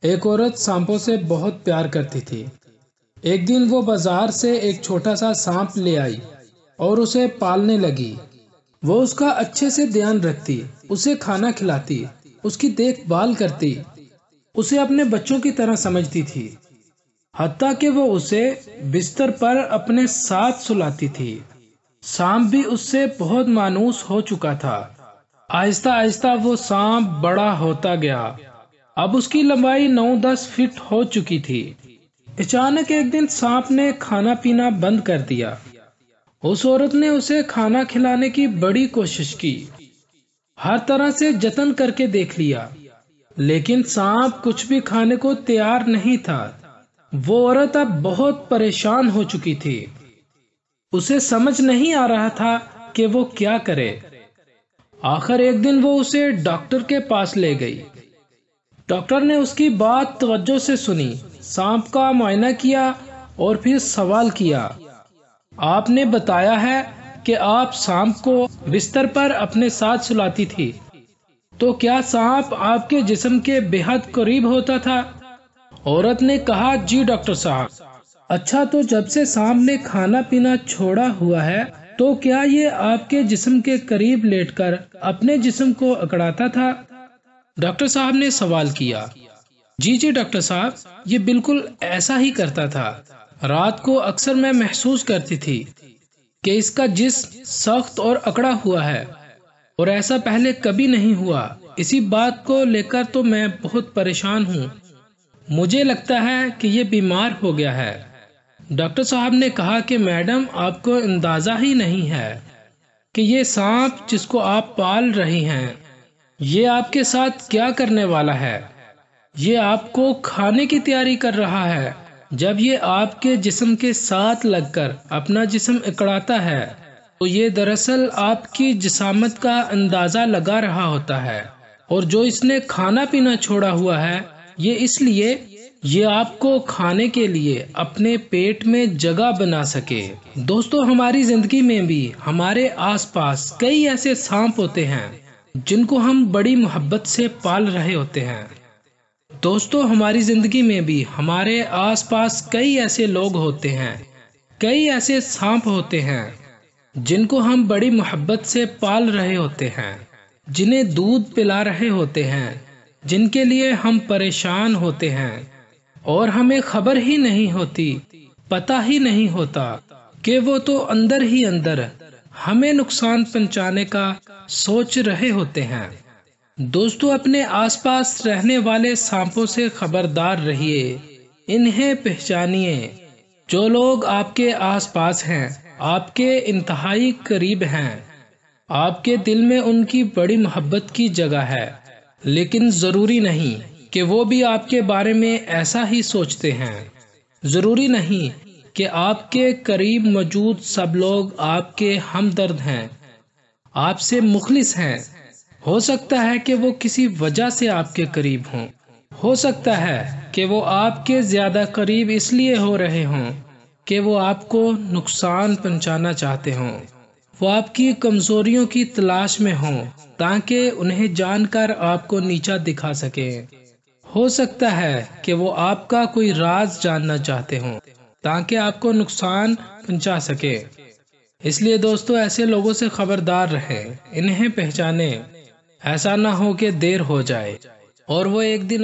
ایک عورت سانپوں سے بہت پیار کرتی تھی۔ ایک دن وہ بازار سے ایک چھوٹا سا سانپ لے آئی اور اسے پالنے لگی۔ وہ اس کا اچھے سے دھیان رکھتی، اسے کھانا کھلاتی، اس کی دیکھ بھال کرتی، اسے اپنے بچوں کی طرح سمجھتی تھی، حتیٰ کہ وہ اسے بستر پر اپنے ساتھ سلاتی تھی۔ سانپ بھی اس سے بہت مانوس ہو چکا تھا۔ آہستہ آہستہ وہ سانپ بڑا ہوتا گیا۔ اب اس کی لمبائی 9-10 فٹ ہو چکی تھی۔ اچانک ایک دن سانپ نے کھانا پینا بند کر دیا۔ اس عورت نے اسے کھانا کھلانے کی بڑی کوشش کی، ہر طرح سے جتن کر کے دیکھ لیا، لیکن سانپ کچھ بھی کھانے کو تیار نہیں تھا۔ وہ عورت اب بہت پریشان ہو چکی تھی۔ اسے سمجھ نہیں آ رہا تھا کہ وہ کیا کرے۔ آخر ایک دن وہ اسے ڈاکٹر کے پاس لے گئی۔ ڈاکٹر نے اس کی بات توجہ سے سنی، سانپ کا معائنہ کیا اور پھر سوال کیا، آپ نے بتایا ہے کہ آپ سانپ کو بستر پر اپنے ساتھ سلاتی تھی، تو کیا سانپ آپ کے جسم کے بے حد قریب ہوتا تھا؟ عورت نے کہا، جی ڈاکٹر صاحب۔ اچھا، تو جب سے سانپ نے کھانا پینا چھوڑا ہوا ہے تو کیا یہ آپ کے جسم کے قریب لیٹ کر اپنے جسم کو اکڑاتا تھا؟ ڈاکٹر صاحب نے سوال کیا۔ جی ڈاکٹر صاحب، یہ بالکل ایسا ہی کرتا تھا۔ رات کو اکثر میں محسوس کرتی تھی کہ اس کا جسم سخت اور اکڑا ہوا ہے، اور ایسا پہلے کبھی نہیں ہوا۔ اسی بات کو لے کر تو میں بہت پریشان ہوں، مجھے لگتا ہے کہ یہ بیمار ہو گیا ہے۔ ڈاکٹر صاحب نے کہا کہ میڈم، آپ کو اندازہ ہی نہیں ہے کہ یہ سانپ جس کو آپ پال رہی ہیں، یہ آپ کے ساتھ کیا کرنے والا ہے۔ یہ آپ کو کھانے کی تیاری کر رہا ہے۔ جب یہ آپ کے جسم کے ساتھ لگ کر اپنا جسم اکڑاتا ہے تو یہ دراصل آپ کی جسامت کا اندازہ لگا رہا ہوتا ہے، اور جو اس نے کھانا پینا چھوڑا ہوا ہے یہ اس لیے یہ آپ کو کھانے کے لیے اپنے پیٹ میں جگہ بنا سکے۔ دوستو، ہماری زندگی میں بھی ہمارے آس پاس کئی ایسے سانپ ہوتے ہیں جن کو ہم بڑی محبت سے پال رہے ہوتے ہیں۔ دوستو، ہماری زندگی میں بھی ہمارے آس پاس کئی ایسے لوگ ہوتے ہیں، کئی ایسے سانپ ہوتے ہیں جن کو ہم بڑی محبت سے پال رہے ہوتے ہیں، جنہیں دودھ پلا رہے ہوتے ہیں، جن کے لیے ہم پریشان ہوتے ہیں، اور ہمیں خبر ہی نہیں ہوتی، پتہ ہی نہیں ہوتا کہ وہ تو اندر ہی اندر ہمیں نقصان پہنچانے کا سوچ رہے ہوتے ہیں۔ دوستو، اپنے آس پاس رہنے والے سانپوں سے خبردار رہیے، انہیں پہچانیے۔ جو لوگ آپ کے آس پاس ہیں، آپ کے انتہائی قریب ہیں، آپ کے دل میں ان کی بڑی محبت کی جگہ ہے، لیکن ضروری نہیں کہ وہ بھی آپ کے بارے میں ایسا ہی سوچتے ہیں۔ ضروری نہیں کہ آپ کے قریب موجود سب لوگ آپ کے ہمدرد ہیں، آپ سے مخلص ہیں۔ ہو سکتا ہے کہ وہ کسی وجہ سے آپ کے قریب ہوں، ہو سکتا ہے کہ وہ آپ کے زیادہ قریب اس لیے ہو رہے ہوں کہ وہ آپ کو نقصان پہنچانا چاہتے ہوں، وہ آپ کی کمزوریوں کی تلاش میں ہوں تاکہ انہیں جان کر آپ کو نیچا دکھا سکیں۔ ہو سکتا ہے کہ وہ آپ کا کوئی راز جاننا چاہتے ہوں تاکہ آپ کو نقصان پہنچا سکے۔ اس لیے دوستو، ایسے لوگوں سے خبردار رہیں، انہیں پہچانیں، ایسا نہ ہو کہ دیر ہو جائے اور وہ ایک دن